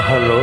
Hello.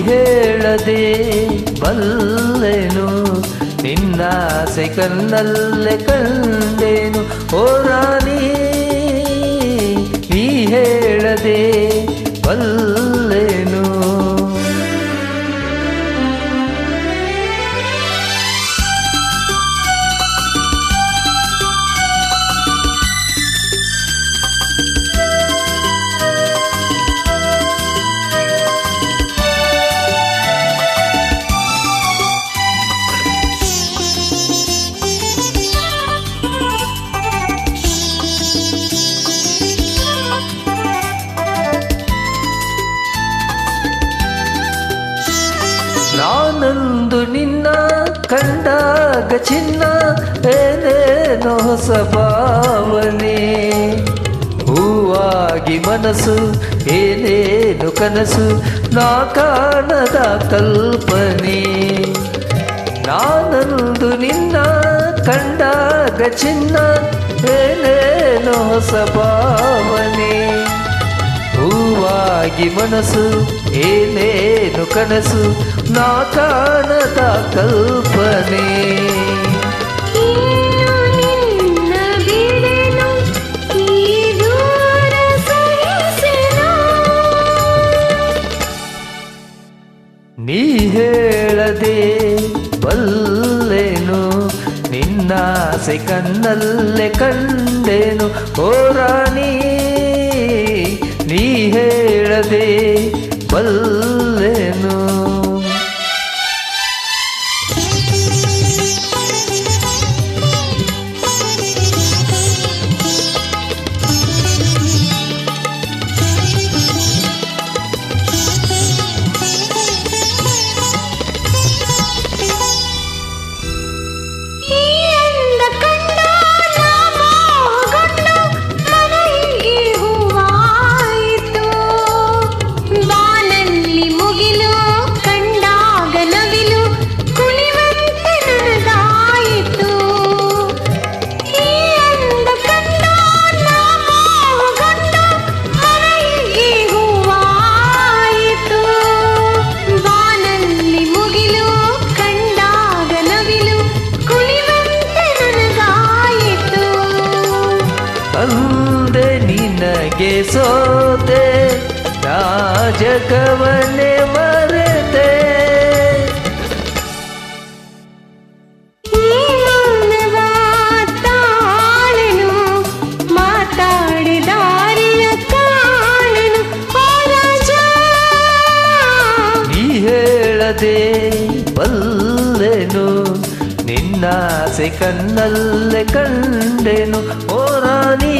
ಹೇಳದೆ ಬಲ್ಲೆನು ನಿನ್ನಾಸೆ ಕಣ್ಣಲ್ಲೇ ಕಂಡೆನು ಓ ರಾಣಿ, ನೀ ಹೇಳದೆ ಬಲ್ಲೆನು. ನಾನೊಂದು ನಿನ್ನ ಕಂಡಾಗ ಚಿನ್ನ ಏನೇನೋ ಹೊಸ ಭಾವನೆ, ಹೂವಾಗಿ ಮನಸ್ಸು ಏನೇನು ಕನಸು ನಾ ಕಾಣದ ಕಲ್ಪನೆ. ನಾನೊಂದು ನಿನ್ನ ಕಂಡಾಗ ಚಿನ್ನ ಏನೇನೋ ಹೊಸ ಭಾವನೆ, ಹೂವಾಗಿ ಮನಸ್ಸು ಏನೇನು ಕನಸು ನಾ ಕಾಣದ ಕಲ್ಪನೆ. ನೀ ಹೇಳದೆ ಬಲ್ಲೆನು ನಿನ್ನಾಸೆ ಕಣ್ಣಲ್ಲೇ ಕಂಡೆನು ಓ ರಾಣಿ, ನೀ ಹೇಳದೆ ಬಲ್ಲೆನು. ಅಂದೆ ನಿನಗೆ ಸೋತೆ ನಾ ಜಗವನ್ನೇ ಮರೆತೆ, ನೀ ಹೇಳದೆ ಬಲ್ಲೆನು ನಿನ್ನಾಸೆ ಕಣ್ಣಲ್ಲೇ ಕಂಡೆನು ಓ ರಾಣಿ.